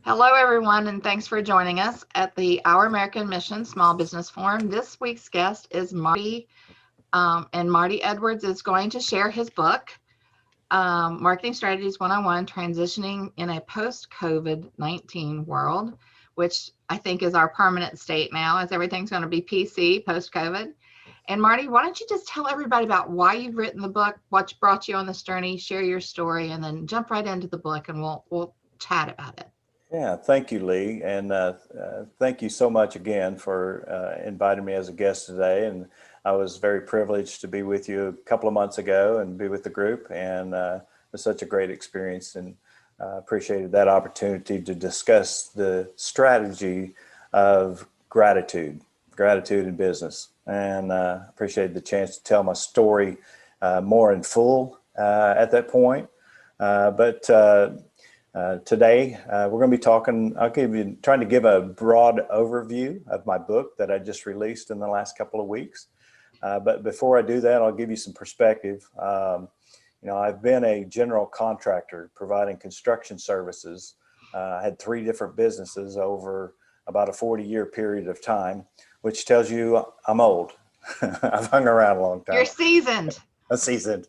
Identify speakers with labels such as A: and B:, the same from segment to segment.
A: Hello, everyone, and thanks for joining us at the Our American Mission Small Business Forum. This week's guest is Marty, and Marty Edwards is going to share his book, Marketing Strategies 101, Transitioning in a Post-COVID-19 World, which I think is our permanent state now, as everything's going to be PC post-COVID. And Marty, why don't you just tell everybody about why you've written the book, what brought you on this journey, share your story, and then jump right into the book, and we'll chat about it.
B: Yeah, thank you, Lee, and thank you so much again for inviting me as a guest today. And I was very privileged to be with you a couple of months ago and be with the group, and it was such a great experience, and appreciated that opportunity to discuss the strategy of gratitude in business, and appreciated the chance to tell my story more in full at that point. Today, we're going to be talking, trying to give a broad overview of my book that I just released in the last couple of weeks. But before I do that, I'll give you some perspective. I've been a general contractor providing construction services. I had 3 different businesses over about a 40-year period of time, which tells you I'm old. I've hung around a long time.
A: You're seasoned.
B: I'm seasoned.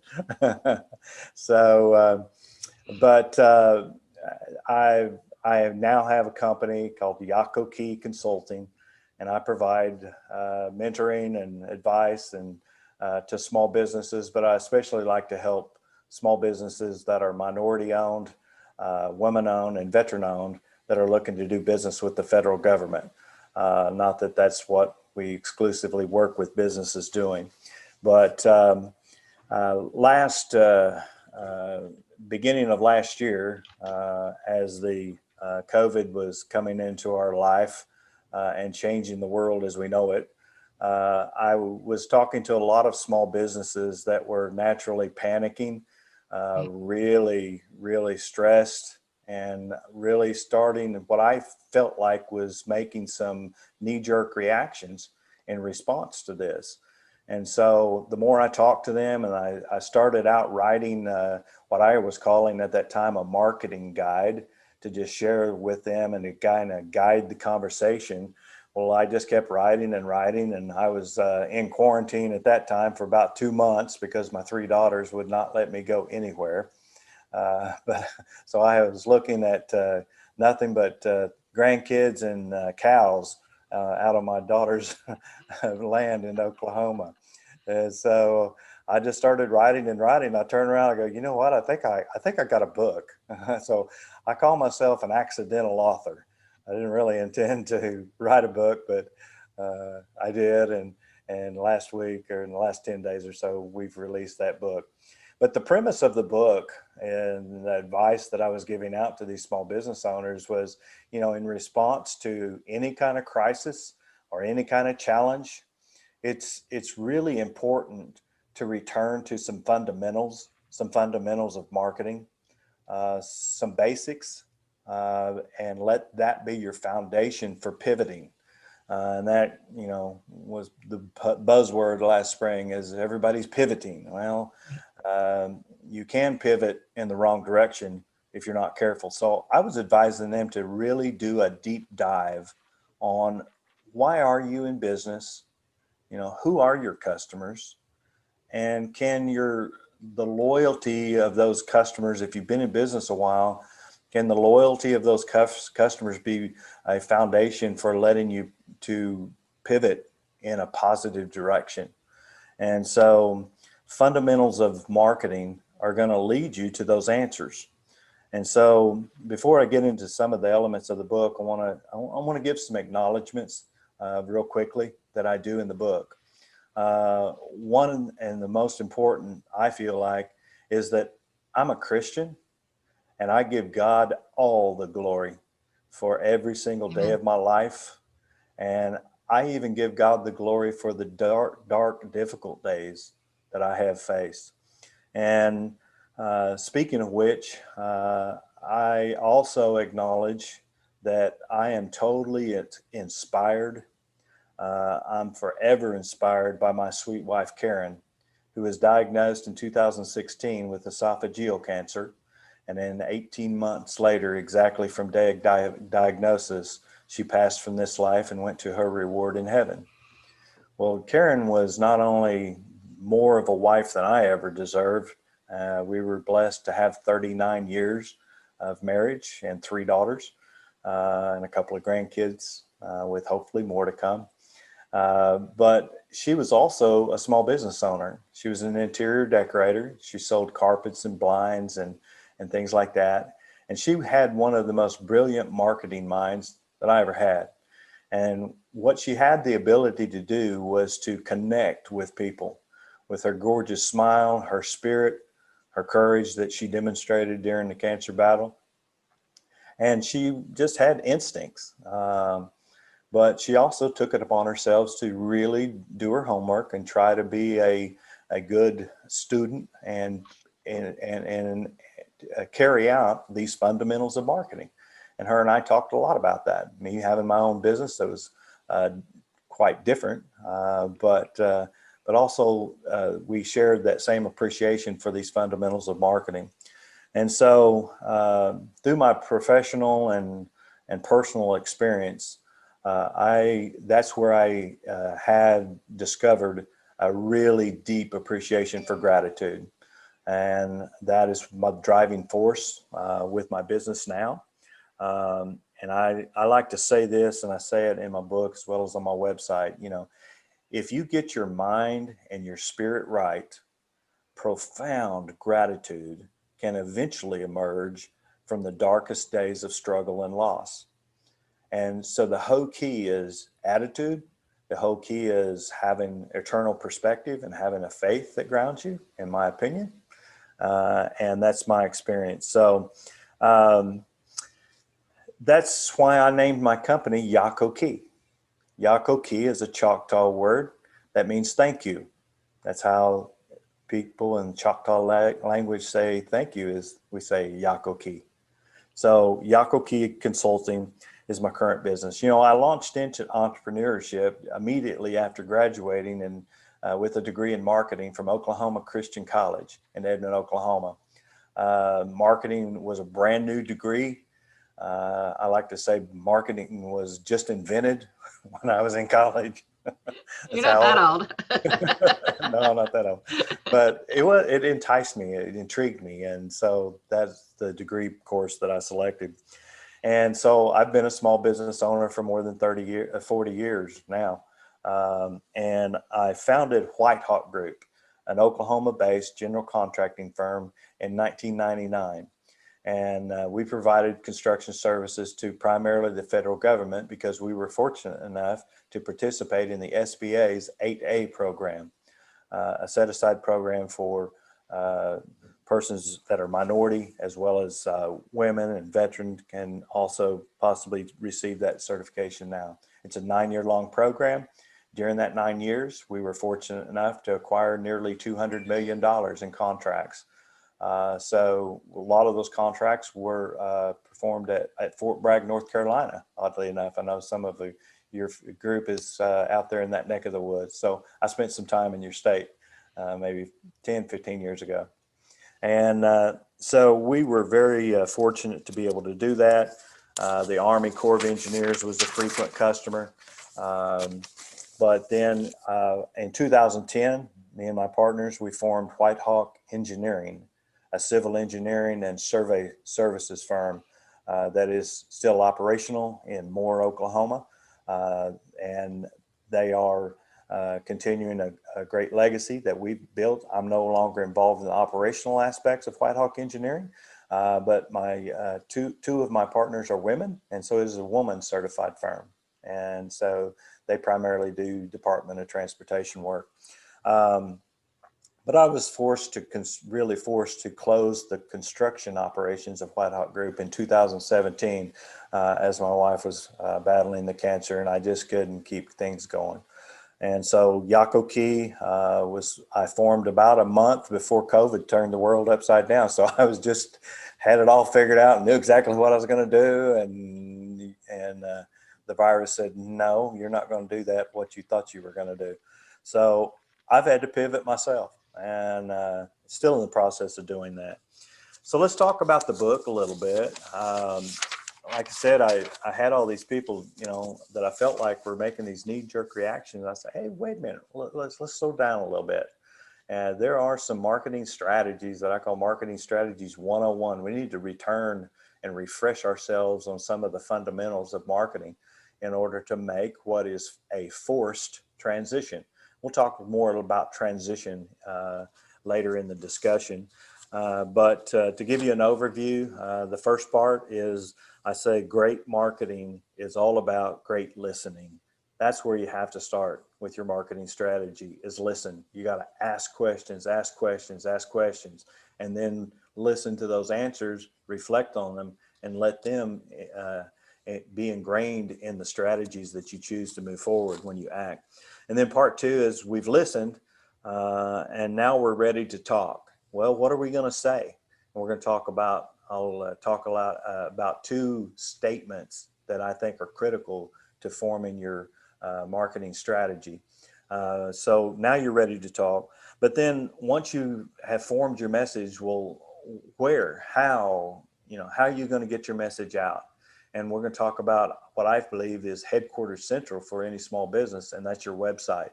B: So, I now have a company called Yako Key Consulting, and I provide mentoring and advice and to small businesses, but I especially like to help small businesses that are minority owned, women owned, and veteran owned that are looking to do business with the federal government. Not that that's what we exclusively work with businesses doing, but beginning of last year, as the COVID was coming into our life and changing the world as we know it, I was talking to a lot of small businesses that were naturally panicking, really stressed, and really starting what I felt like was making some knee-jerk reactions in response to this. And so the more I talked to them, and I started out writing what I was calling at that time a marketing guide to just share with them and to kind of guide the conversation. Well, I just kept writing, and I was in quarantine at that time for about 2 months because my 3 daughters would not let me go anywhere. So I was looking at nothing but grandkids and cows out of my daughter's land in Oklahoma. And so I just started writing. I turned around, I go, you know what? I think I got a book. So I call myself an accidental author. I didn't really intend to write a book, but I did. And last week, or in the last 10 days or so, we've released that book. But the premise of the book and the advice that I was giving out to these small business owners was, in response to any kind of crisis or any kind of challenge, it's really important to return to some fundamentals of marketing, some basics, and let that be your foundation for pivoting. And that, was the buzzword last spring, is everybody's pivoting. Well, you can pivot in the wrong direction if you're not careful. So I was advising them to really do a deep dive on why are you in business? Who are your customers? And can the loyalty of those customers, if you've been in business a while, can the loyalty of those customers be a foundation for letting you to pivot in a positive direction? And so fundamentals of marketing are going to lead you to those answers. And so before I get into some of the elements of the book, I want to give some acknowledgments real quickly that I do in the book. One, and the most important, I feel like, is that I'm a Christian, and I give God all the glory for every single day of my life. And I even give God the glory for the dark, difficult days that I have faced. And speaking of which, I also acknowledge that I am totally inspired. I'm forever inspired by my sweet wife, Karen, who was diagnosed in 2016 with esophageal cancer. And then 18 months later, exactly from diagnosis, she passed from this life and went to her reward in heaven. Well, Karen was not only more of a wife than I ever deserved. We were blessed to have 39 years of marriage and 3 daughters and a couple of grandkids with hopefully more to come. But she was also a small business owner. She was an interior decorator. She sold carpets and blinds and things like that. And she had one of the most brilliant marketing minds that I ever had. And what she had the ability to do was to connect with people with her gorgeous smile, her spirit, her courage that she demonstrated during the cancer battle. And she just had instincts. But she also took it upon herself to really do her homework and try to be a good student and carry out these fundamentals of marketing. And her and I talked a lot about that. Me having my own business that was quite different, but also we shared that same appreciation for these fundamentals of marketing. And so through my professional and personal experience, that's where I had discovered a really deep appreciation for gratitude. And that is my driving force with my business now. And I like to say this, and I say it in my book as well as on my website, you know, if you get your mind and your spirit right, profound gratitude can eventually emerge from the darkest days of struggle and loss. And so the whole key is attitude. The whole key is having eternal perspective and having a faith that grounds you, in my opinion. And that's my experience. So that's why I named my company Yakoki. Yakoki is a Choctaw word that means thank you. That's how people in Choctaw language say thank you, is we say Yakoki. So Yakoki Consulting is my current business. You know, I launched into entrepreneurship immediately after graduating and with a degree in marketing from Oklahoma Christian College in Edmond, Oklahoma. Marketing was a brand new degree. I like to say marketing was just invented when I was in college.
A: You're not that old.
B: No, not that old. But it enticed me, it intrigued me. And so that's the degree course that I selected. And so I've been a small business owner for more than 40 years now. And I founded White Hawk Group, an Oklahoma-based general contracting firm in 1999. And we provided construction services to primarily the federal government because we were fortunate enough to participate in the SBA's 8A program, a set-aside program for persons that are minority, as well as women and veterans can also possibly receive that certification now. It's a 9-year-long program. During that 9 years, we were fortunate enough to acquire nearly $200 million in contracts. So a lot of those contracts were performed at Fort Bragg, North Carolina, oddly enough. I know some of your group is out there in that neck of the woods. So I spent some time in your state, maybe 10, 15 years ago. And so we were very fortunate to be able to do that. The Army Corps of Engineers was a frequent customer. But then in 2010, me and my partners, we formed White Hawk Engineering, a civil engineering and survey services firm that is still operational in Moore, Oklahoma. And they are continuing a great legacy that we've built. I'm no longer involved in the operational aspects of White Hawk Engineering, but my two of my partners are women, and so it is a woman certified firm. And so they primarily do Department of Transportation work. But I was really forced to close the construction operations of White Hawk Group in 2017 as my wife was battling the cancer, and I just couldn't keep things going. And so Yakoki I formed about a month before COVID turned the world upside down. So I had it all figured out and knew exactly what I was going to do. And the virus said, no, you're not going to do that, what you thought you were going to do. So I've had to pivot myself, and still in the process of doing that. So let's talk about the book a little bit. Like I said, I had all these people, that I felt like were making these knee-jerk reactions. I said, hey, wait a minute, let's slow down a little bit. And there are some marketing strategies that I call Marketing Strategies 101. We need to return and refresh ourselves on some of the fundamentals of marketing in order to make what is a forced transition. We'll talk more about transition later in the discussion. But to give you an overview, the first part is I say great marketing is all about great listening. That's where you have to start with your marketing strategy is listen. You got to ask questions, and then listen to those answers, reflect on them, and let them be ingrained in the strategies that you choose to move forward when you act. And then part two is we've listened, and now we're ready to talk. Well, what are we going to say? And we're going to talk about, I'll talk a lot about two statements that I think are critical to forming your marketing strategy. So now you're ready to talk. But then once you have formed your message, well, where, how are you going to get your message out? And we're going to talk about what I believe is headquarters central for any small business, and that's your website.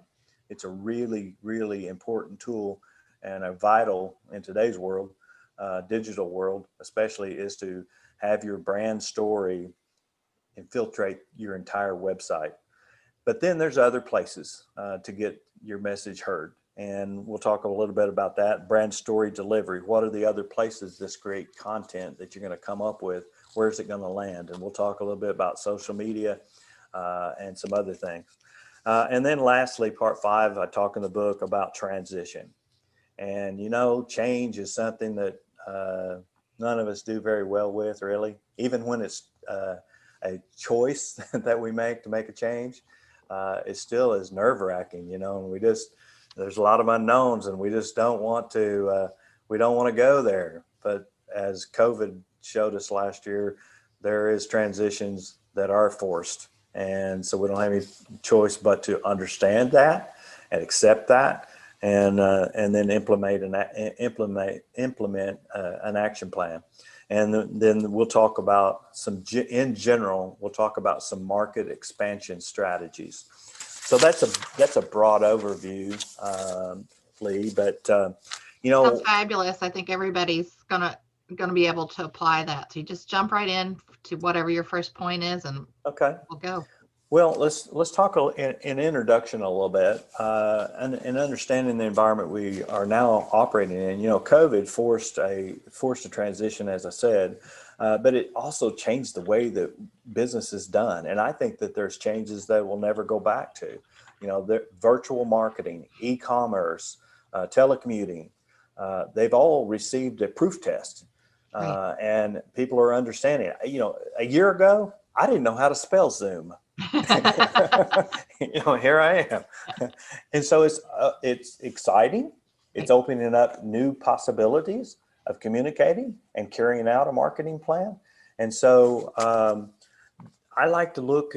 B: It's a really, really important tool and a vital in today's world, digital world, especially, is to have your brand story infiltrate your entire website. But then there's other places to get your message heard. And we'll talk a little bit about that. Brand story delivery. What are the other places this great content that you're going to come up with? Where's it going to land? And we'll talk a little bit about social media and some other things. And then lastly, part 5, I talk in the book about transition. And, change is something that none of us do very well with, really. Even when it's a choice that we make to make a change, it still is nerve-wracking, and there's a lot of unknowns, and we just don't want to go there. But as COVID showed us last year, there is transitions that are forced. And so we don't have any choice but to understand that and accept that, and then implement an action plan. And then we'll talk about in general, we'll talk about some market expansion strategies. So that's a broad overview, Lee, but
A: Sounds fabulous. I think everybody's gonna be able to apply that. So you just jump right in to whatever your first point is, and
B: okay,
A: we'll go.
B: Well, let's talk in introduction a little bit, and understanding the environment we are now operating in. COVID forced a transition, as I said, but it also changed the way that business is done. And I think that there's changes that we'll never go back to. The virtual marketing, e-commerce, telecommuting, they've all received a proof test,
A: Right.
B: and people are understanding it. A year ago, I didn't know how to spell Zoom. Here I am. And so it's exciting. It's opening up new possibilities of communicating and carrying out a marketing plan. And so I like to look,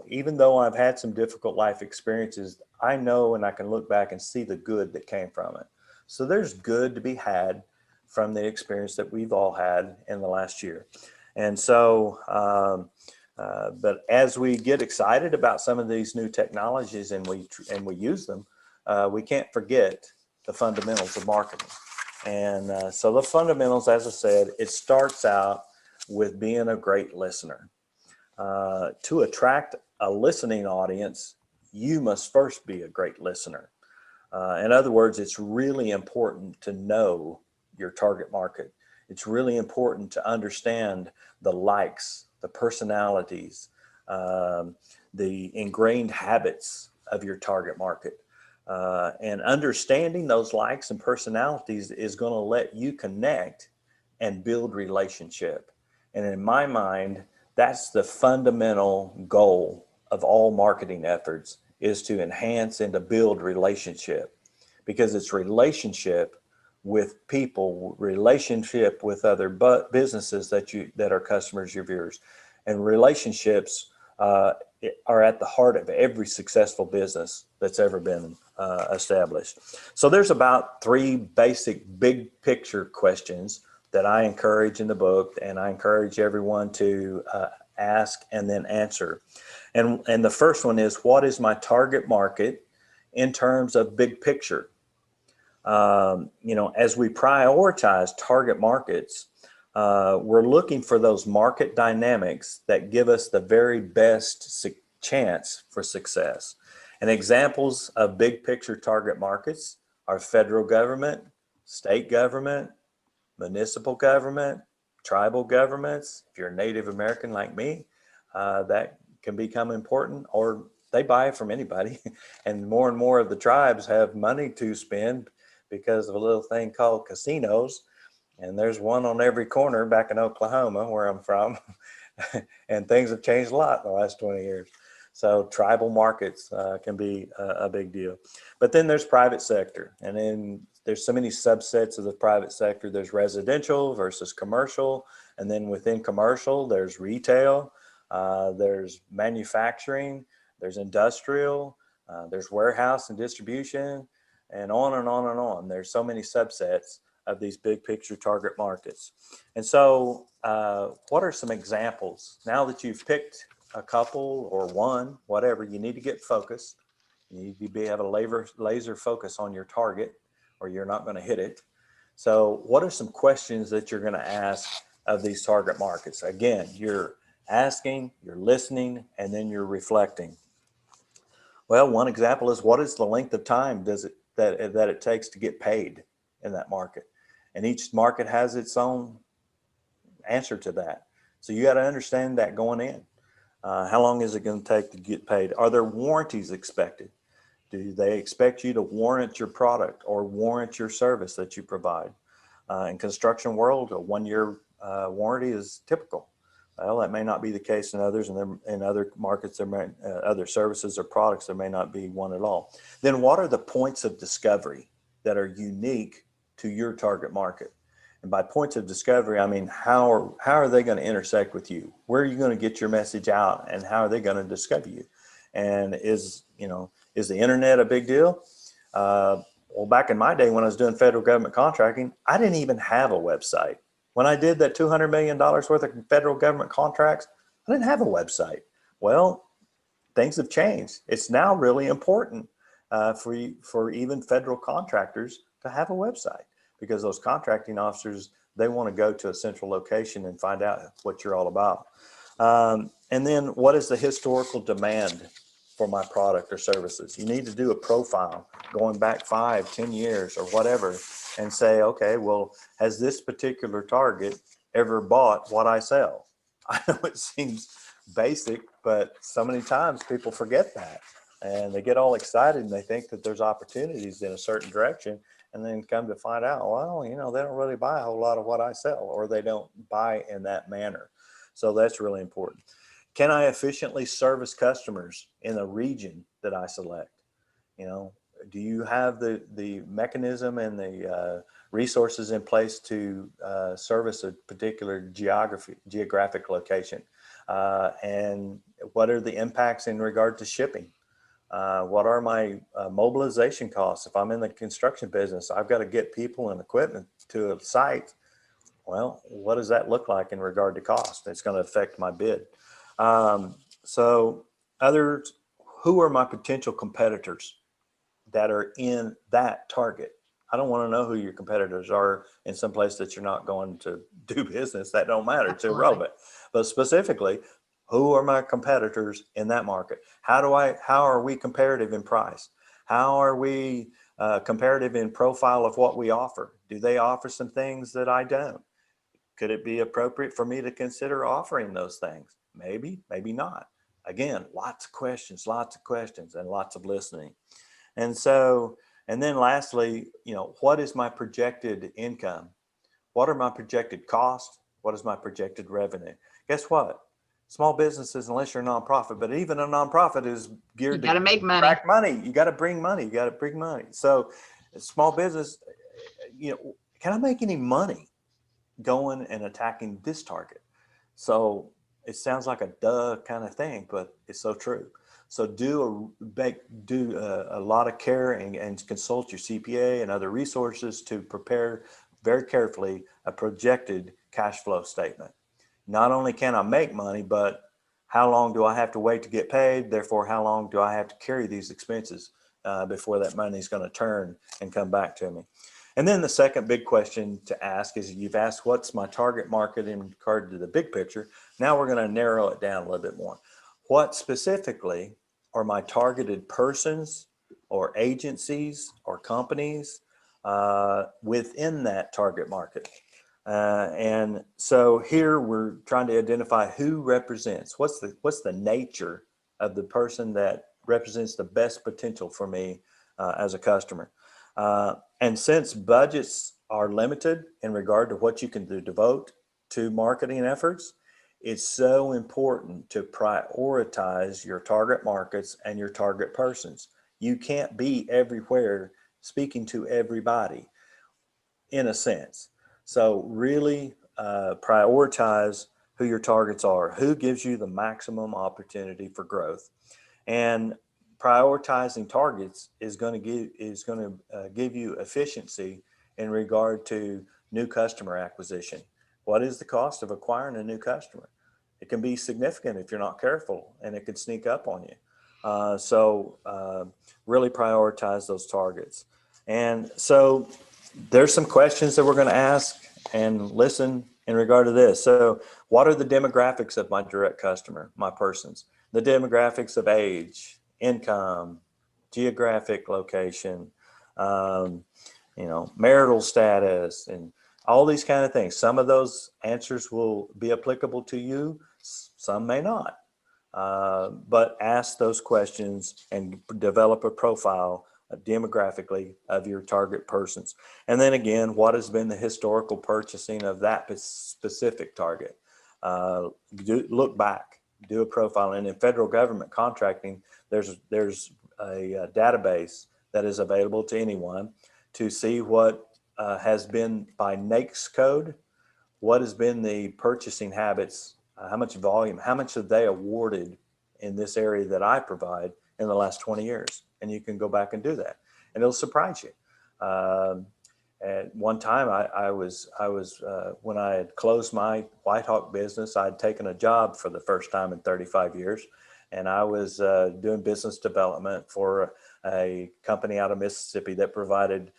B: even though I've had some difficult life experiences, I know, and I can look back and see the good that came from it. So there's good to be had from the experience that we've all had in the last year. And so, but as we get excited about some of these new technologies and we use them, we can't forget the fundamentals of marketing. And so the fundamentals, as I said, it starts out with being a great listener. To attract a listening audience, you must first be a great listener. In other words, it's really important to know your target market. It's really important to understand the likes, the personalities, the ingrained habits of your target market. And understanding those likes and personalities is going to let you connect and build relationship. And in my mind, that's the fundamental goal of all marketing efforts, is to enhance and to build relationship, because it's relationship with people, relationship with other businesses that are customers, your viewers, and relationships are at the heart of every successful business that's ever been established. So there's about 3 basic big picture questions that I encourage in the book, and I encourage everyone to ask and then answer. And the first one is, what is my target market in terms of big picture? As we prioritize target markets, we're looking for those market dynamics that give us the very best chance for success. And examples of big picture target markets are federal government, state government, municipal government, tribal governments. If you're a Native American like me, that can become important, or they buy from anybody. And more of the tribes have money to spend because of a little thing called casinos. And there's one on every corner back in Oklahoma, where I'm from. And things have changed a lot in the last 20 years. So tribal markets can be a big deal. But then there's private sector. And then there's so many subsets of the private sector. There's residential versus commercial. And then within commercial, there's retail, there's manufacturing, there's industrial, there's warehouse and distribution, and on and on and on. There's so many subsets of these big picture target markets. And so what are some examples? Now that you've picked a couple or one, whatever, you need to get focused. You need to have a laser focus on your target, or you're not going to hit it. So what are some questions that you're going to ask of these target markets? Again, you're asking, you're listening, and then you're reflecting. Well, one example is, what is the length of time that it takes to get paid in that market? And each market has its own answer to that. So you got to understand that going in. How long is it going to take to get paid? Are there warranties expected? Do they expect you to warrant your product or warrant your service that you provide? In construction world, a 1-year warranty is typical. Well, that may not be the case in others, and in other markets, there may, other services or products, there may not be one at all. Then what are the points of discovery that are unique to your target market? And by points of discovery, I mean, how are they going to intersect with you? Where are you going to get your message out, and how are they going to discover you? And is the internet a big deal? Well, back in my day when I was doing federal government contracting, I didn't even have a website. When I did that $200 million worth of federal government contracts, I didn't have a website. Well, things have changed. It's now really important for even federal contractors to have a website, because those contracting officers, they want to go to a central location and find out what you're all about. And then what is the historical demand for my product or services? You need to do a profile going back 5, 10 years or whatever, and say, okay, well, has this particular target ever bought what I sell? I know it seems basic, but so many times people forget that, and they get all excited and they think that there's opportunities in a certain direction, and then come to find out, well, they don't really buy a whole lot of what I sell, or they don't buy in that manner. So that's really important. Can I efficiently service customers in the region that I select? Do you have the mechanism and the resources in place to service a particular geographic location? And what are the impacts in regard to shipping? What are my mobilization costs? If I'm in the construction business, I've got to get people and equipment to a site. Well, what does that look like in regard to cost? It's going to affect my bid. So others, who are my potential competitors that are in that target? I don't want to know who your competitors are in some place that you're not going to do business. That don't matter. Absolutely. It's irrelevant. But specifically, who are my competitors in that market? How are we comparative in price? How are we comparative in profile of what we offer? Do they offer some things that I don't? Could it be appropriate for me to consider offering those things? Maybe, maybe not. Again, lots of questions, and lots of listening. And so, and then lastly, what is my projected income? What are my projected costs? What is my projected revenue? Guess what? Small businesses, unless you're a nonprofit, but even a nonprofit is geared to
A: make money.
B: Track money. You got to bring money. You got to bring money. So small business, can I make any money going and attacking this target? So it sounds like a duh kind of thing, but it's so true. So do a lot of care and consult your CPA and other resources to prepare very carefully a projected cash flow statement. Not only can I make money, but how long do I have to wait to get paid? Therefore, how long do I have to carry these expenses before that money is going to turn and come back to me? And then the second big question to ask is, you've asked what's my target market in regard to the big picture. Now we're going to narrow it down a little bit more. What specifically are my targeted persons or agencies or companies within that target market? And so here we're trying to identify who represents, what's the nature of the person that represents the best potential for me as a customer. And since budgets are limited in regard to what you can devote to marketing efforts, it's so important to prioritize your target markets and your target persons. You can't be everywhere speaking to everybody, in a sense. So really prioritize who your targets are, who gives you the maximum opportunity for growth. And prioritizing targets is going to give you efficiency in regard to new customer acquisition. What is the cost of acquiring a new customer? It can be significant if you're not careful, and it could sneak up on you. So really prioritize those targets. And so there's some questions that we're going to ask and listen in regard to this. So what are the demographics of my direct customer, my persons? The demographics of age, income, geographic location, marital status, and all these kind of things. Some of those answers will be applicable to you, some may not. But ask those questions and develop a profile demographically of your target persons. And then again, what has been the historical purchasing of that specific target? Look back, do a profile. And in federal government contracting, there's a database that is available to anyone to see what has been by NAICS code, what has been the purchasing habits, how much volume, how much have they awarded in this area that I provide in the last 20 years. And you can go back and do that, and it'll surprise you. At one time, I was when I had closed my White Hawk business, I had taken a job for the first time in 35 years, and I was doing business development for a company out of Mississippi that provided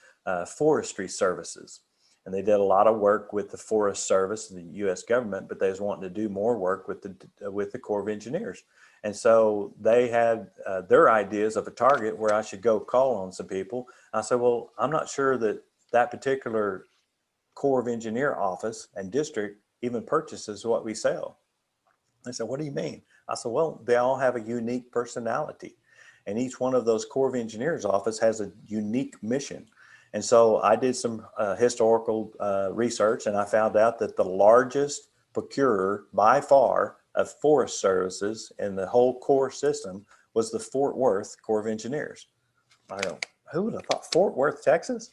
B: forestry services. And they did a lot of work with the Forest Service, the U.S. government, but they was wanting to do more work with the Corps of Engineers. And so they had their ideas of a target where I should go call on some people. I said, well, I'm not sure that that particular Corps of Engineer office and district even purchases what we sell. They said, what do you mean? I said, well, they all have a unique personality, and each one of those Corps of Engineers office has a unique mission. And so I did some historical research, and I found out that the largest procurer by far of forest services in the whole Corps system was the Fort Worth Corps of Engineers. I go, who would have thought Fort Worth, Texas,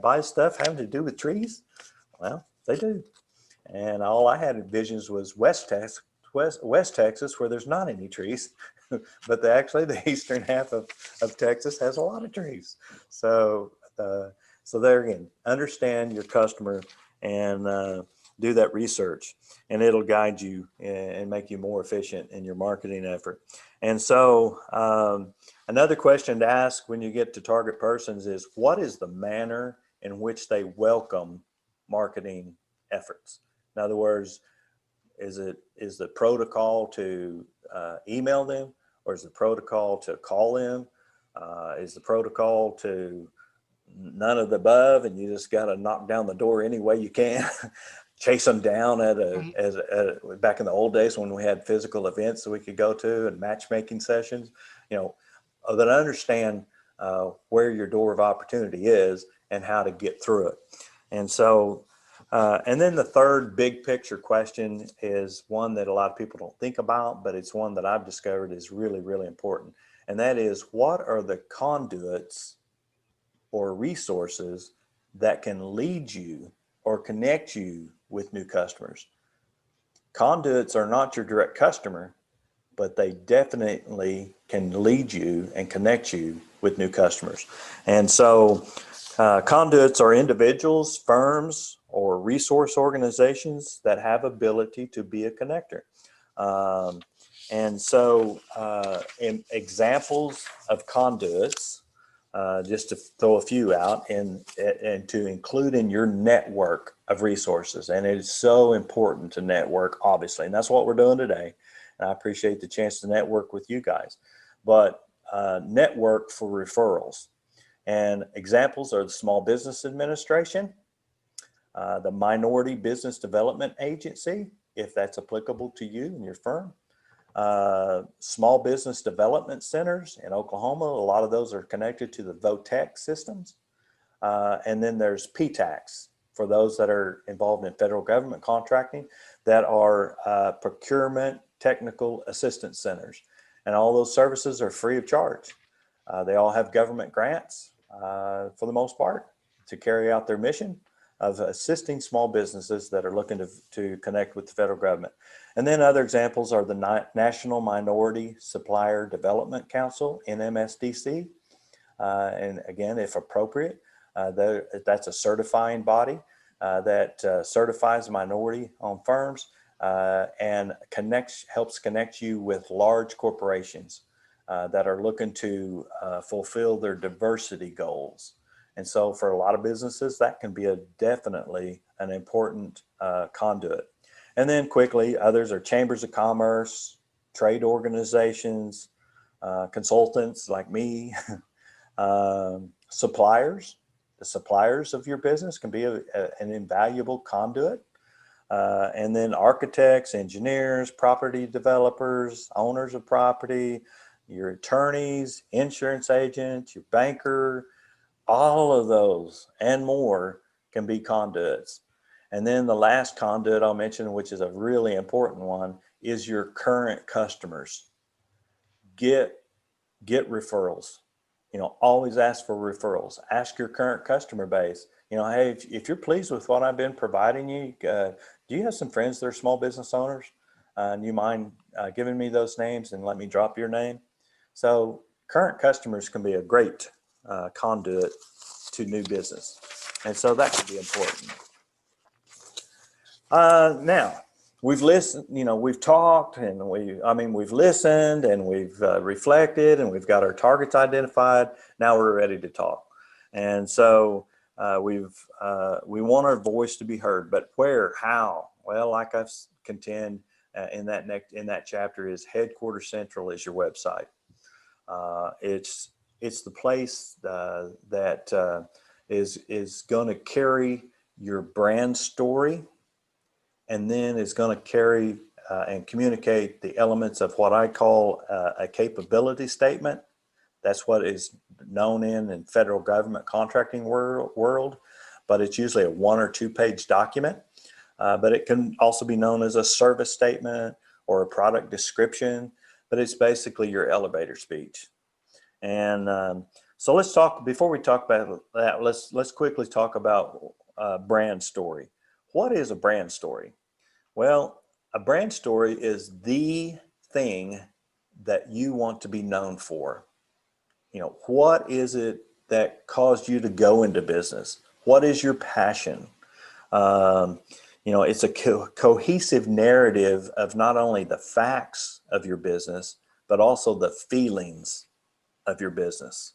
B: buys stuff having to do with trees? Well, they do. And all I had visions was West Texas, where there's not any trees, but actually the eastern half of Texas has a lot of trees. So there again, understand your customer and do that research, and it'll guide you and make you more efficient in your marketing effort. And so another question to ask when you get to target persons is, what is the manner in which they welcome marketing efforts? In other words, is the protocol to email them, or is the protocol to call them? Is the protocol to none of the above, and you just got to knock down the door any way you can? Chase them down back in the old days when we had physical events that we could go to and matchmaking sessions, that understand where your door of opportunity is and how to get through it. And so, and then the third big picture question is one that a lot of people don't think about, but it's one that I've discovered is really, really important. And that is, what are the conduits or resources that can lead you or connect you with new customers? Conduits are not your direct customer, but they definitely can lead you and connect you with new customers. And so conduits are individuals, firms, or resource organizations that have ability to be a connector. And so in examples of conduits, just to throw a few out and to include in your network of resources. And it is so important to network, obviously, and that's what we're doing today. And I appreciate the chance to network with you guys, but network for referrals. And examples are the Small Business Administration, the Minority Business Development Agency, if that's applicable to you and your firm, small business development centers in Oklahoma. A lot of those are connected to the VOTEC systems. And then there's PTACs for those that are involved in federal government contracting, that are procurement technical assistance centers. And all those services are free of charge. They all have government grants for the most part to carry out their mission of assisting small businesses that are looking to connect with the federal government. And then other examples are the National Minority Supplier Development Council, NMSDC. And again, if appropriate, that's a certifying body that certifies minority-owned firms and helps connect you with large corporations that are looking to fulfill their diversity goals. And so for a lot of businesses, that can be definitely an important conduit. And then quickly, others are chambers of commerce, trade organizations, consultants like me, suppliers. The suppliers of your business can be an invaluable conduit. And then architects, engineers, property developers, owners of property, your attorneys, insurance agents, your banker, all of those and more can be conduits. And then the last conduit I'll mention, which is a really important one, is your current customers. Get referrals. You know, always ask for referrals. Ask your current customer base. You know, hey, if you're pleased with what I've been providing you, do you have some friends that are small business owners? And you mind giving me those names and let me drop your name? So current customers can be a great conduit to new business. And so that can be important. Now, we've listened, you know, we've talked and we've listened and we've reflected and we've got our targets identified. Now we're ready to talk. And so we want our voice to be heard, but where, how? Well, like I've contend in that chapter is Headquarters Central is your website. It's the place that is going to carry your brand story, and then is going to carry and communicate the elements of what I call a capability statement. That's what is known in federal government contracting world, but it's usually a 1 or 2 page document. But it can also be known as a service statement or a product description, but it's basically your elevator speech. And so let's talk, before we talk about that, let's quickly talk about brand story. What is a brand story? Well, a brand story is the thing that you want to be known for. You know, what is it that caused you to go into business? What is your passion? You know, it's a cohesive narrative of not only the facts of your business, but also the feelings of your business.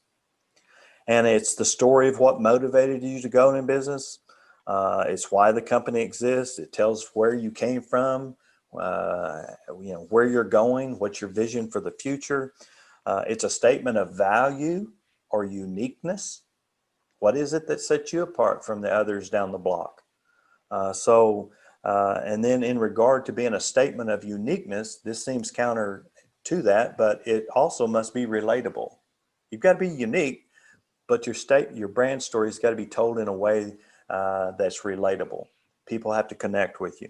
B: And it's the story of what motivated you to go in business. It's why the company exists. It tells where you came from, you know, where you're going, what's your vision for the future. It's a statement of value or uniqueness. What is it that sets you apart from the others down the block? And then in regard to being a statement of uniqueness, this seems counter to that, but it also must be relatable. You've got to be unique, but your brand story has got to be told in a way that's relatable. People have to connect with you.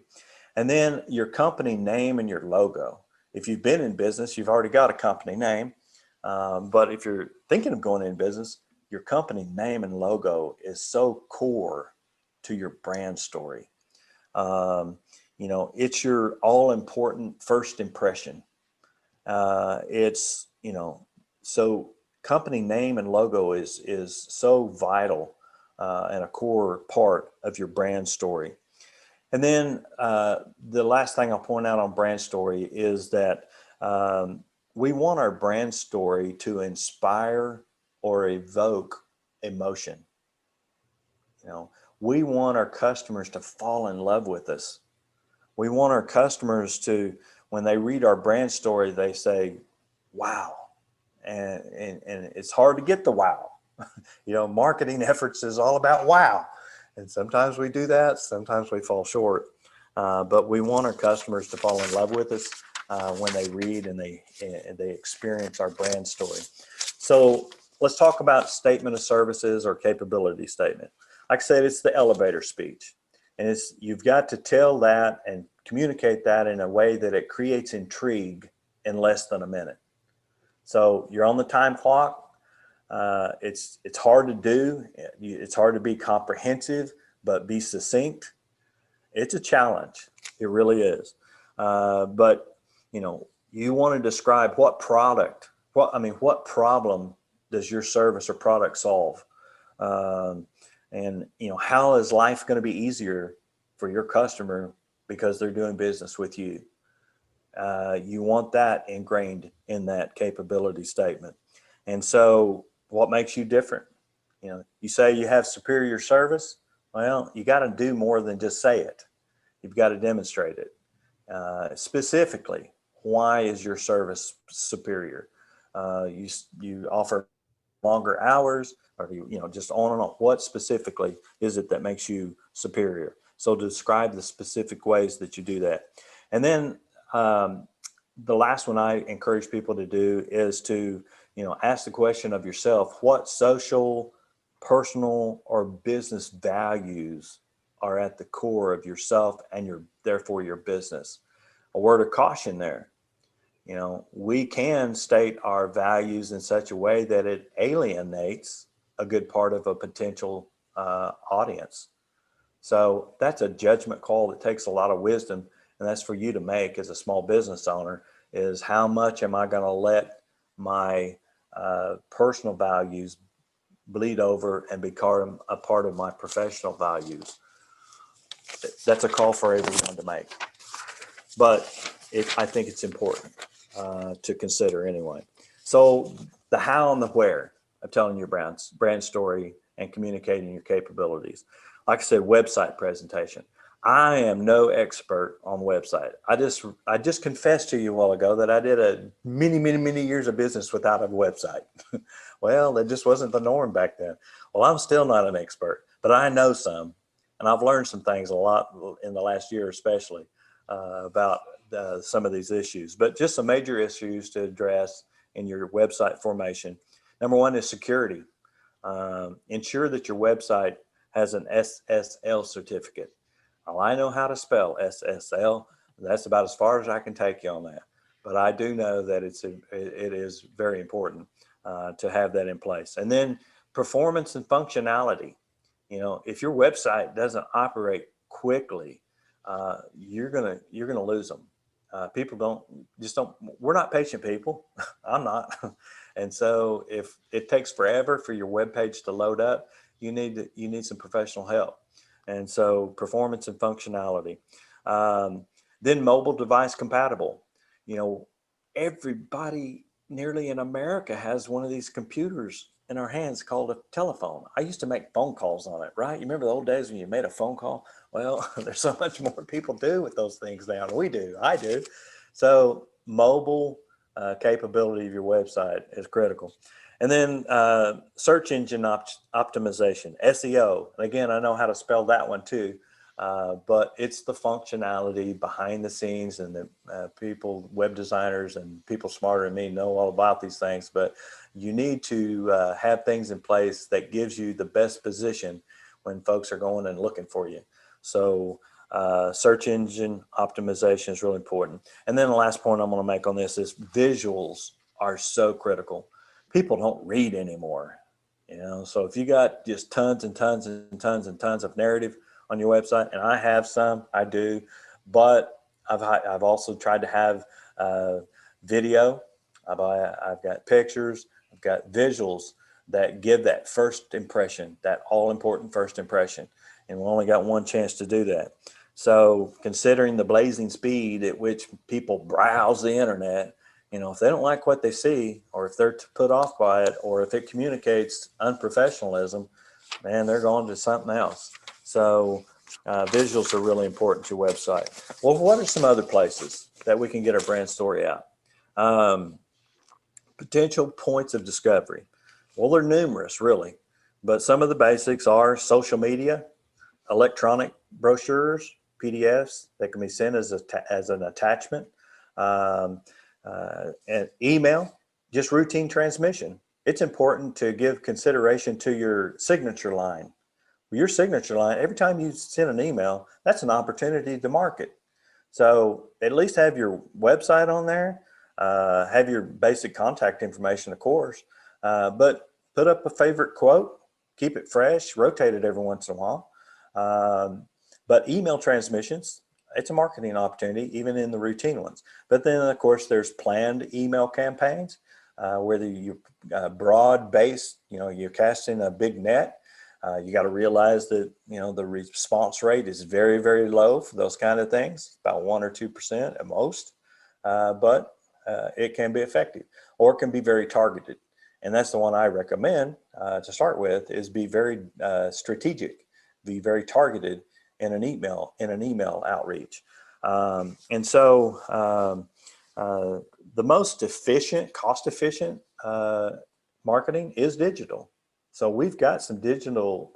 B: And then your company name and your logo. If you've been in business, you've already got a company name. But if you're thinking of going in business, your company name and logo is so core to your brand story. You know, it's your all important first impression. It's, you know, so company name and logo is so vital and a core part of your brand story. And then the last thing I'll point out on brand story is that we want our brand story to inspire or evoke emotion. You know, we want our customers to fall in love with us. We want our customers to, when they read our brand story, they say, wow. And it's hard to get the wow. You know, marketing efforts is all about wow. And sometimes we do that, sometimes we fall short. But we want our customers to fall in love with us when they read and they experience our brand story. So let's talk about statement of services or capability statement. Like I said, it's the elevator speech. And you've got to tell that and communicate that in a way that it creates intrigue in less than a minute. So you're on the time clock. It's hard to do. It's hard to be comprehensive, but be succinct. It's a challenge. It really is. But you know, you want to describe what what problem does your service or product solve? And you know, how is life going to be easier for your customer because they're doing business with you? You want that ingrained in that capability statement. And so what makes you different? You know, you say you have superior service. Well, you got to do more than just say it. You've got to demonstrate it. Specifically, why is your service superior? You offer longer hours, or you know, just on and on. What specifically is it that makes you superior? So describe the specific ways that you do that. And then the last one I encourage people to do is to, you know, ask the question of yourself: what social, personal, or business values are at the core of yourself and therefore your business? A word of caution there. You know, we can state our values in such a way that it alienates a good part of a potential audience. So that's a judgment call that takes a lot of wisdom, and that's for you to make as a small business owner, is how much am I going to let my personal values bleed over and become a part of my professional values? That's a call for everyone to make. But I think it's important to consider anyway. So the how and the where of telling your brand story and communicating your capabilities. Like I said, website presentation. I am no expert on website. I just confessed to you a while ago that I did many years of business without a website. Well, that just wasn't the norm back then. Well, I'm still not an expert, but I know some, and I've learned some things a lot in the last year, especially about some of these issues. But just some major issues to address in your website formation. Number one is security. Ensure that your website has an SSL certificate. Well, I know how to spell SSL. That's about as far as I can take you on that. But I do know that it is very important to have that in place. And then performance and functionality. You know, if your website doesn't operate quickly, you're gonna lose them. People don't. We're not patient people. I'm not. And so if it takes forever for your web page to load up, you need some professional help. And so performance and functionality. Then mobile device compatible. You know, everybody nearly in America has one of these computers in our hands called a telephone. I used to make phone calls on it, right? You remember the old days when you made a phone call? Well, there's so much more people do with those things now than we do. I do. So mobile capability of your website is critical. And then search engine optimization, SEO. And again, I know how to spell that one too, but it's the functionality behind the scenes, and the people, web designers and people smarter than me know all about these things, but you need to have things in place that gives you the best position when folks are going and looking for you. So search engine optimization is really important. And then the last point I'm going to make on this is visuals are so critical. People don't read anymore, you know. So if you got just tons and tons and tons and tons of narrative on your website, and I have some, I do, but I've also tried to have video. I've got pictures, I've got visuals that give that first impression, that all important first impression. And we only got one chance to do that. So considering the blazing speed at which people browse the internet, if they don't like what they see, or if they're put off by it, or if it communicates unprofessionalism, man, they're going to something else. So visuals are really important to your website. Well, what are some other places that we can get our brand story out? Potential points of discovery. Well, they're numerous, really, but some of the basics are social media, electronic brochures, PDFs that can be sent as an attachment, and email, just routine transmission. It's important to give consideration to your signature line. Your signature line, every time you send an email, that's an opportunity to market. So at least have your website on there, have your basic contact information, of course, but put up a favorite quote, keep it fresh, rotate it every once in a while. But email transmissions, it's a marketing opportunity, even in the routine ones. But then, of course, there's planned email campaigns, whether you're broad-based, you're casting a big net. You got to realize that, the response rate is very, very low for those kind of things, about 1 or 2% at most. But it can be effective, or it can be very targeted. And that's the one I recommend to start with, is be very strategic, be very targeted in an email outreach. And so the most efficient, cost-efficient marketing is digital. So we've got some digital,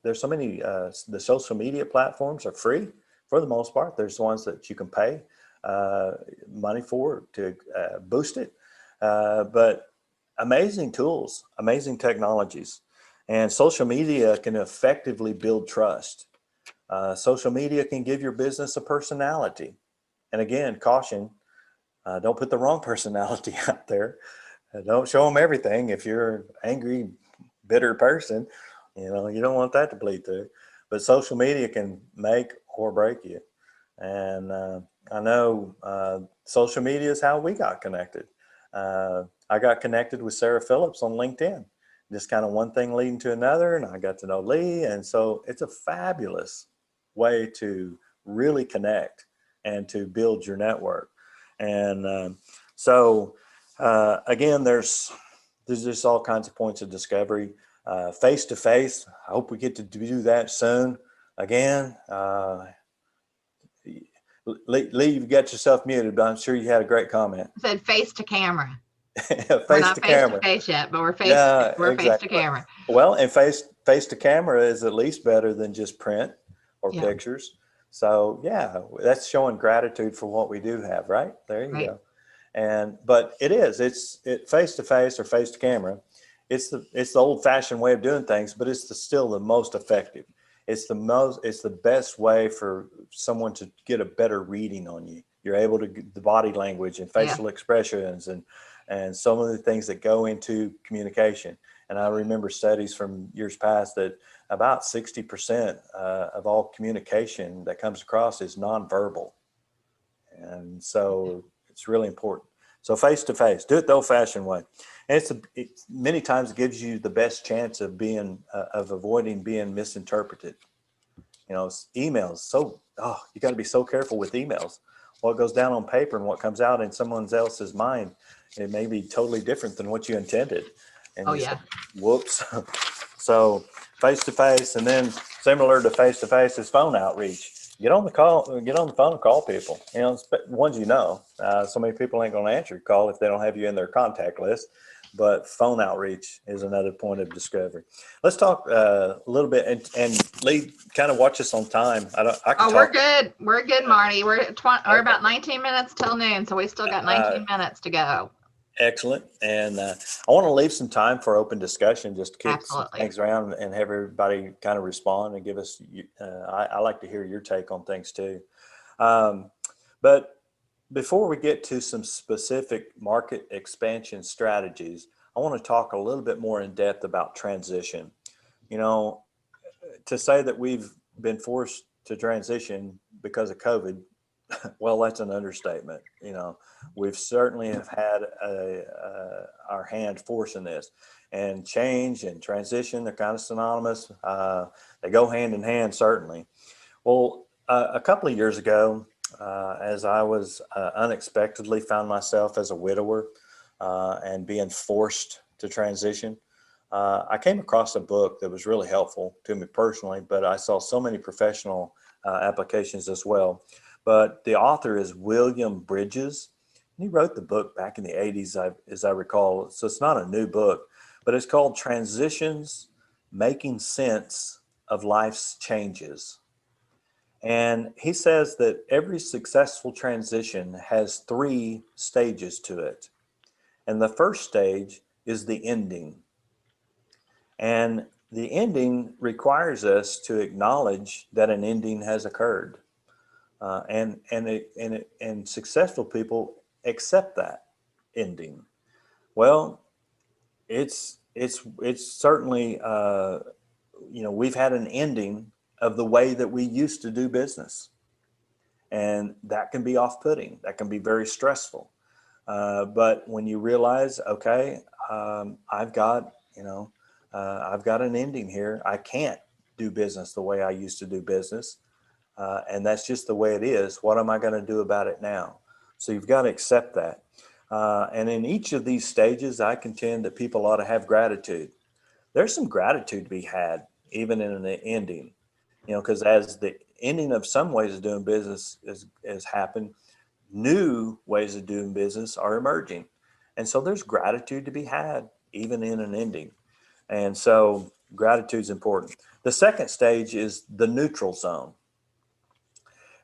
B: there's so many, the social media platforms are free for the most part. There's ones that you can pay money for to boost it. But amazing tools, amazing technologies, and social media can effectively build trust. Social media can give your business a personality. And again, caution, don't put the wrong personality out there. Don't show them everything. If you're an angry, bitter person, you don't want that to bleed through. But social media can make or break you. And I know social media is how we got connected. I got connected with Sarah Phillips on LinkedIn. Just kind of one thing leading to another, and I got to know Lee. And so it's a fabulous way to really connect and to build your network. And so again, there's just all kinds of points of discovery. Face-to-face, I hope we get to do that soon. Again, Lee, you've got yourself muted, but I'm sure you had a great comment.
A: I said face to camera.
B: Face
A: We're not
B: to
A: face
B: camera.
A: to face yet, but we're
B: Exactly.
A: face to camera.
B: Well, and face to camera is at least better than just print or pictures. So yeah, that's showing gratitude for what we do have, right? There you go. But it's face to face or face to camera. It's the old fashioned way of doing things, but it's still the most effective. It's the best way for someone to get a better reading on you. You're able to get the body language and facial expressions and some of the things that go into communication. And I remember studies from years past that about 60% of all communication that comes across is nonverbal. And so it's really important. So face to face, do it the old fashioned way. And it many times gives you the best chance of avoiding being misinterpreted. Emails, you got to be so careful with emails. What goes down on paper and what comes out in someone else's mind, it may be totally different than what you intended. And say, whoops. So face to face, and then similar to face is phone outreach. Get on the phone and call people. Ones so many people ain't going to answer your call if they don't have you in their contact list. But phone outreach is another point of discovery. Let's talk a little bit, and Lee, kind of watch us on time.
A: We're good. We're good, Marty. We're about 19 minutes till noon, so we still got 19 minutes to go.
B: Excellent. And I want to leave some time for open discussion, just to kick some things around and have everybody kind of respond and give us, I like to hear your take on things too. But before we get to some specific market expansion strategies, I want to talk a little bit more in depth about transition. To say that we've been forced to transition because of COVID Well, that's an understatement. You know, we've certainly have had our hand forcing this, and change and transition, they're kind of synonymous. They go hand in hand, certainly. Well, a couple of years ago, as I was unexpectedly found myself as a widower and being forced to transition, I came across a book that was really helpful to me personally, but I saw so many professional applications as well. But the author is William Bridges. And he wrote the book back in the 80s, as I recall. So it's not a new book, but it's called Transitions, Making Sense of Life's Changes. And he says that every successful transition has three stages to it. And the first stage is the ending. And the ending requires us to acknowledge that an ending has occurred. And successful people accept that ending. Well, it's certainly we've had an ending of the way that we used to do business, and that can be off-putting. That can be very stressful. But when you realize, okay, I've got I've got an ending here. I can't do business the way I used to do business. And that's just the way it is. What am I going to do about it now? So you've got to accept that. And in each of these stages, I contend that people ought to have gratitude. There's some gratitude to be had, even in the ending, because as the ending of some ways of doing business has happened, new ways of doing business are emerging. And so there's gratitude to be had, even in an ending. And so gratitude is important. The second stage is the neutral zone.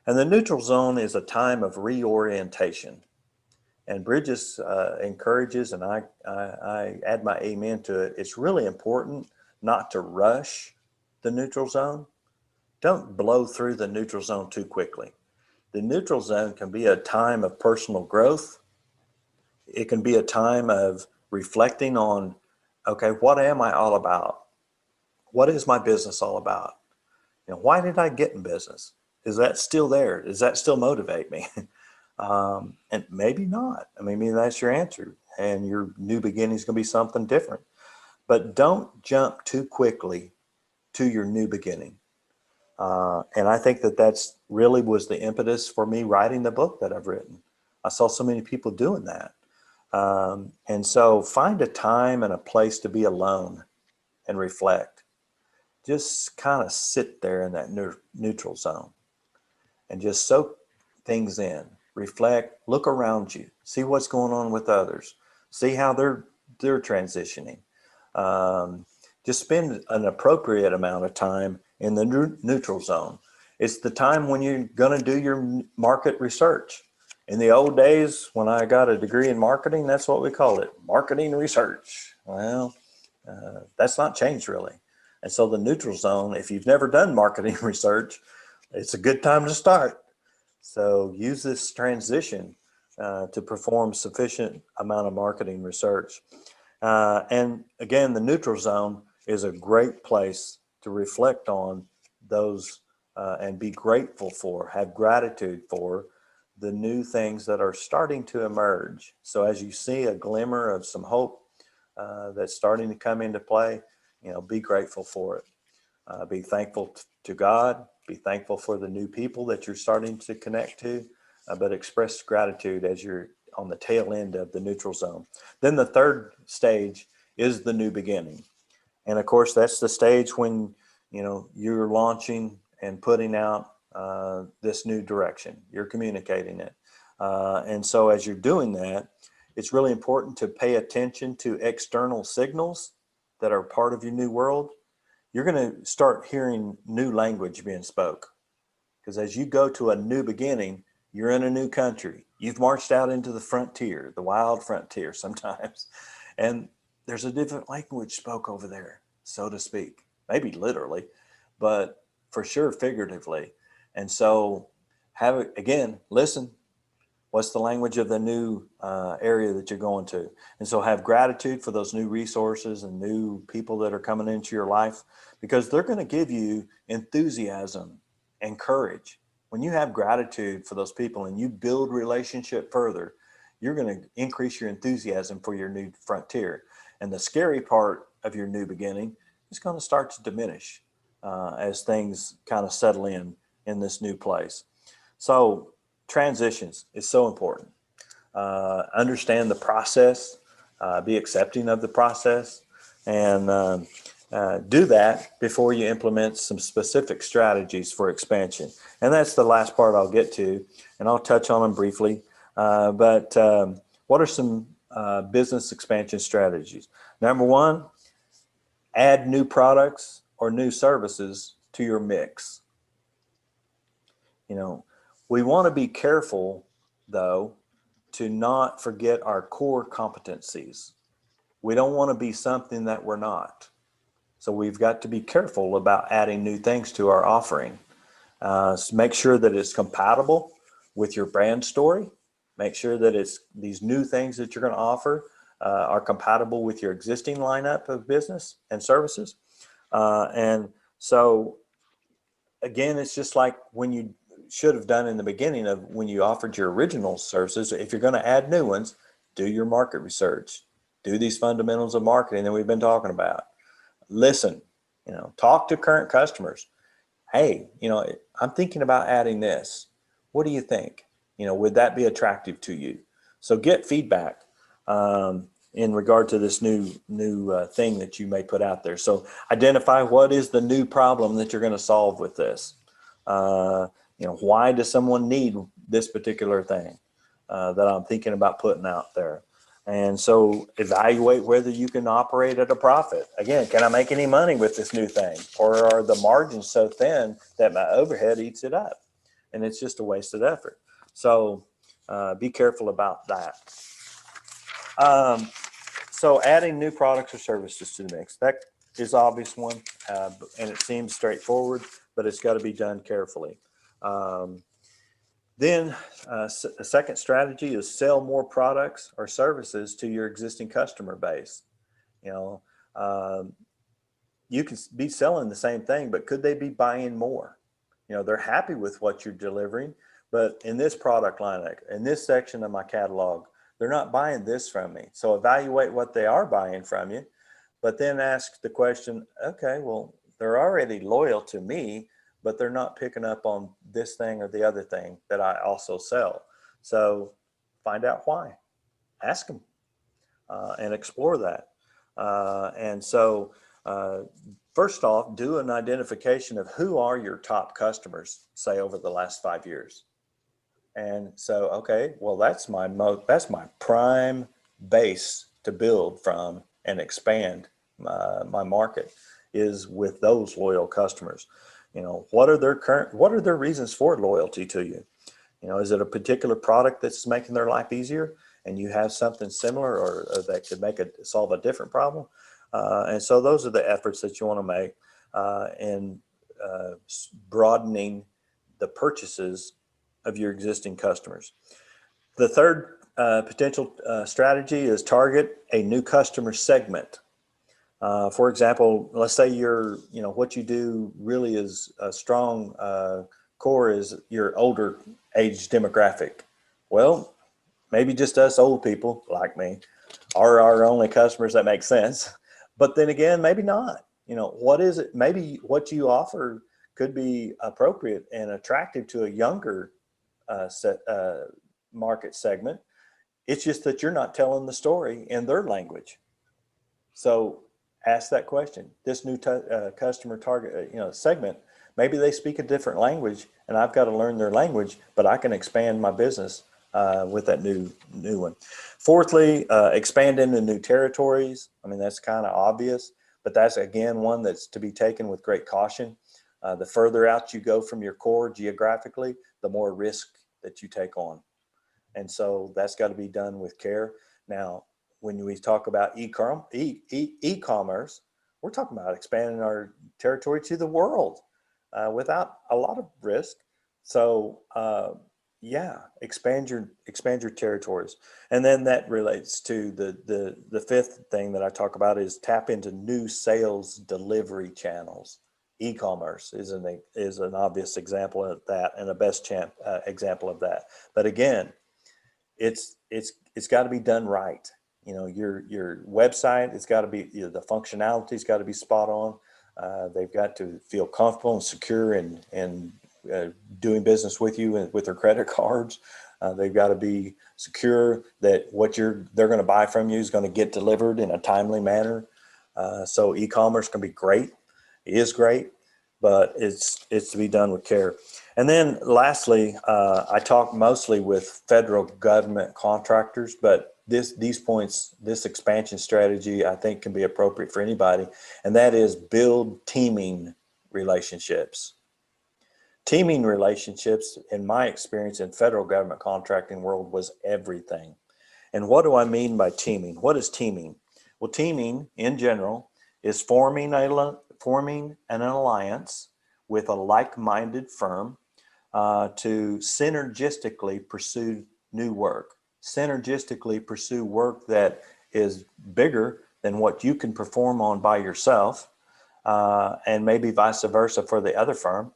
B: And the neutral zone is a time of reorientation. And Bridges encourages, and I add my amen to it, it's really important not to rush the neutral zone. Don't blow through the neutral zone too quickly. The neutral zone can be a time of personal growth. It can be a time of reflecting on, okay, what am I all about? What is my business all about? Why did I get in business? Is that still there? Does that still motivate me? And maybe not. I mean, maybe that's your answer, and your new beginning is going to be something different. But don't jump too quickly to your new beginning. And I think that that's really was the impetus for me writing the book that I've written. I saw so many people doing that. And so find a time and a place to be alone and reflect. Just kind of sit there in that neutral zone and just soak things in, reflect, look around you, see what's going on with others, see how they're transitioning. Just spend an appropriate amount of time in the neutral zone. It's the time when you're going to do your market research. In the old days, when I got a degree in marketing, that's what we called it, marketing research. Well, that's not changed really. And so the neutral zone, if you've never done marketing research, it's a good time to start. So use this transition to perform sufficient amount of marketing research. And again, the neutral zone is a great place to reflect on those and be grateful for, have gratitude for the new things that are starting to emerge. So as you see a glimmer of some hope that's starting to come into play, be grateful for it. Be thankful to God, be thankful for the new people that you're starting to connect to, but express gratitude as you're on the tail end of the neutral zone. Then the third stage is the new beginning. And of course, that's the stage when, you're launching and putting out this new direction. You're communicating it. And so as you're doing that, it's really important to pay attention to external signals that are part of your new world. You're going to start hearing new language being spoke. Because as you go to a new beginning, you're in a new country. You've marched out into the frontier, the wild frontier sometimes. And there's a different language spoke over there, so to speak. Maybe literally, but for sure figuratively. And so listen. What's the language of the new area that you're going to? And so have gratitude for those new resources and new people that are coming into your life, because they're going to give you enthusiasm and courage when you have gratitude for those people and you build relationship further, you're going to increase your enthusiasm for your new frontier. And the scary part of your new beginning is going to start to diminish as things kind of settle in this new place. So transitions is so important. Understand the process, be accepting of the process, and do that before you implement some specific strategies for expansion. And that's the last part I'll get to, and I'll touch on them briefly. But what are some business expansion strategies? Number one, add new products or new services to your mix. You know, we want to be careful, though, to not forget our core competencies. We don't want to be something that we're not. So we've got to be careful about adding new things to our offering. So make sure that it's compatible with your brand story. Make sure that it's these new things that you're going to offer are compatible with your existing lineup of business and services. And so, again, it's just like when you should have done in the beginning of when you offered your original services. If you're going to add new ones, do your market research. Do these fundamentals of marketing that we've been talking about. Listen, talk to current customers. Hey, I'm thinking about adding this. What do you think? Would that be attractive to you? So get feedback in regard to this new thing that you may put out there. So identify what is the new problem that you're going to solve with this. Why does someone need this particular thing that I'm thinking about putting out there? And so evaluate whether you can operate at a profit. Again, can I make any money with this new thing? Or are the margins so thin that my overhead eats it up? And it's just a wasted effort. So be careful about that. So adding new products or services to the mix, that is obvious one, and it seems straightforward, but it's got to be done carefully. Then a second strategy is sell more products or services to your existing customer base. You can be selling the same thing, but could they be buying more? They're happy with what you're delivering, but in this product line, in this section of my catalog, they're not buying this from me. So evaluate what they are buying from you, but then ask the question, okay, well, they're already loyal to me, but they're not picking up on this thing or the other thing that I also sell. So find out why. Ask them and explore that. And so first off, do an identification of who are your top customers, say over the last 5 years. And so, okay, well, that's my prime base to build from and expand my market is with those loyal customers. What are their reasons for loyalty to you? Is it a particular product that's making their life easier and you have something similar or that could solve a different problem? And so those are the efforts that you want to make in broadening the purchases of your existing customers. The third potential strategy is target a new customer segment. For example, let's say what you do really is a strong core is your older age demographic. Well, maybe just us old people like me are our only customers that make sense. But then again, maybe not. What is it? Maybe what you offer could be appropriate and attractive to a younger market segment. It's just that you're not telling the story in their language. So ask that question. This new customer target, segment, maybe they speak a different language and I've got to learn their language, but I can expand my business with that new one. Fourthly, expand into new territories. I mean, that's kind of obvious, but that's again one that's to be taken with great caution. The further out you go from your core geographically, the more risk that you take on. And so that's got to be done with care. Now, when we talk about e-commerce, we're talking about expanding our territory to the world without a lot of risk. So expand your territories. And then that relates to the fifth thing that I talk about is tap into new sales delivery channels. E-commerce is an obvious example of that, and the best example of that. But again, it's got to be done right. You know, your website, it's got to be, the functionality's got to be spot on. They've got to feel comfortable and secure and doing business with you and with their credit cards. They've got to be secure that what they're going to buy from you is going to get delivered in a timely manner. So e-commerce can be great. It is great, but it's to be done with care. And then lastly, I talk mostly with federal government contractors, but this expansion strategy, I think, can be appropriate for anybody, and that is build teaming relationships. Teaming relationships, in my experience in federal government contracting world, was everything. And what do I mean by teaming? What is teaming? Well, teaming in general is forming an alliance with a like-minded firm to synergistically pursue new work. Synergistically pursue work that is bigger than what you can perform on by yourself, and maybe vice versa for the other firm.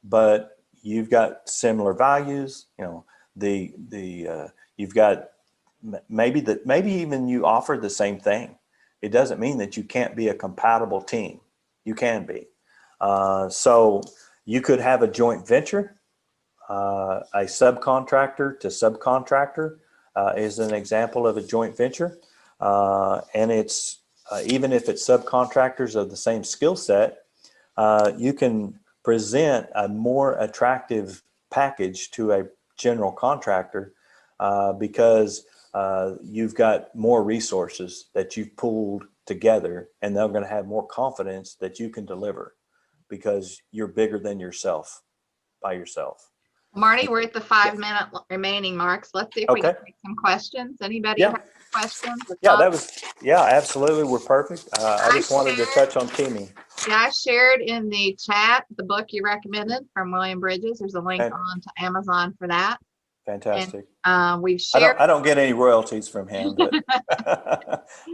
B: But you've got similar values. You know, you've got maybe even you offer the same thing. It doesn't mean that you can't be a compatible team. You can be. So you could have a joint venture. A subcontractor to subcontractor is an example of a joint venture. And it's even if it's subcontractors of the same skill set, you can present a more attractive package to a general contractor because you've got more resources that you've pooled together, and they're going to have more confidence that you can deliver because you're bigger than yourself by yourself.
A: Marty, we're at the 5-minute remaining marks. Let's see if we
B: Okay.
A: can take some questions. Anybody
B: Yeah.
A: have questions?
B: Yeah, absolutely. We're perfect. I just wanted to touch on teaming.
A: Yeah, I shared in the chat the book you recommended from William Bridges. There's a link on to Amazon for that.
B: Fantastic.
A: And we've shared.
B: I don't get any royalties from him, but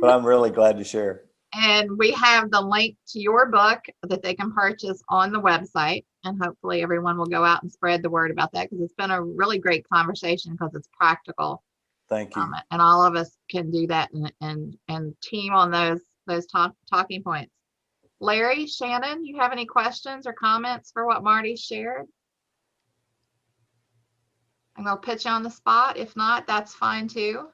B: but I'm really glad to share.
A: And we have the link to your book that they can purchase on the website. And hopefully everyone will go out and spread the word about that, because it's been a really great conversation because it's practical.
B: Thank you.
A: And all of us can do that and team on those talking points. Larry, Shannon, you have any questions or comments for what Marty shared? I'm going to put you on the spot. If not, that's fine too.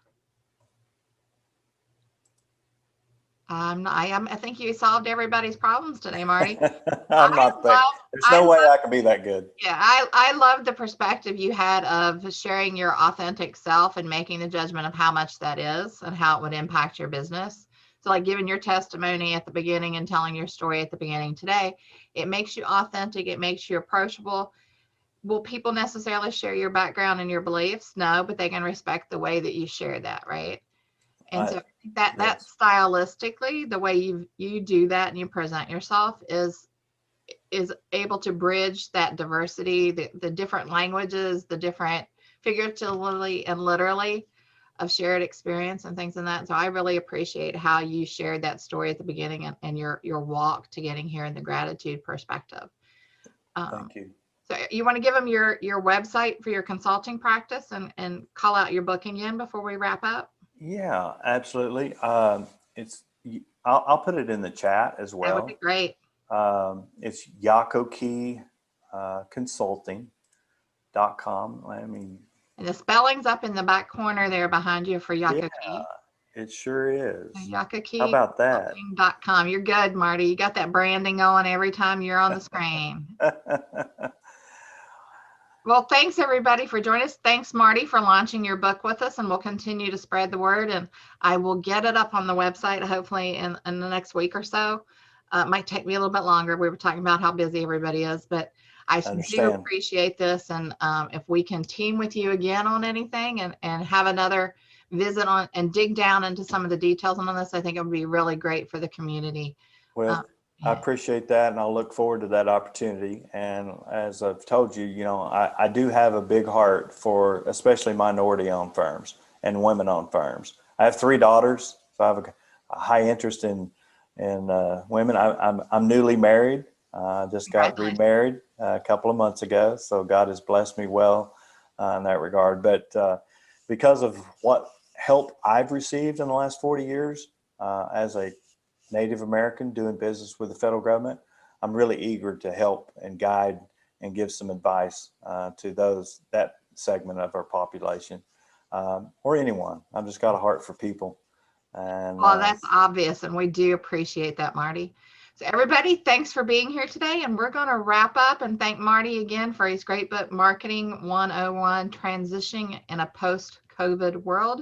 A: I think you solved everybody's problems today, Marty.
B: There's no way I can be that good.
A: Yeah, I love the perspective you had of sharing your authentic self and making the judgment of how much that is and how it would impact your business. So like giving your testimony at the beginning and telling your story at the beginning today, it makes you authentic. It makes you approachable. Will people necessarily share your background and your beliefs? No, but they can respect the way that you share that, right? And so that stylistically, the way you do that and you present yourself is able to bridge that diversity, the different languages, the different figuratively and literally of shared experience and things in that. So I really appreciate how you shared that story at the beginning and your walk to getting here and the gratitude perspective.
B: Thank you.
A: So you want to give them your website for your consulting practice and call out your book again before we wrap up?
B: Yeah, absolutely. I'll put it in the chat as well.
A: That would be great.
B: It's Yakoki consulting.com.
A: And the spelling's up in the back corner there behind you for Yakoki.
B: Yeah, it sure is.
A: Yakoki.
B: How about that?
A: .com. You're good, Marty. You got that branding going every time you're on the screen. Well, thanks everybody for joining us. Thanks, Marty, for launching your book with us, and we'll continue to spread the word. And I will get it up on the website hopefully in the next week or so. It might take me a little bit longer. We were talking about how busy everybody is, but I do appreciate this. And if we can team with you again on anything and have another visit on and dig down into some of the details on this, I think it would be really great for the community.
B: Well, I appreciate that, and I'll look forward to that opportunity. And as I've told you, I do have a big heart for especially minority-owned firms and women-owned firms. I have 3 daughters, so I have a high interest in women. I'm newly married, Just got
A: Congratulations.
B: remarried a couple of months ago, so God has blessed me well in that regard. But because of what help I've received in the last 40 years as a Native American doing business with the federal government, I'm really eager to help and guide and give some advice to that segment of our population, or anyone. I've just got a heart for people. And
A: Well, that's obvious, and we do appreciate that, Marty. So everybody, thanks for being here today, and we're going to wrap up and thank Marty again for his great book, Marketing 101, Transitioning in a Post-COVID World.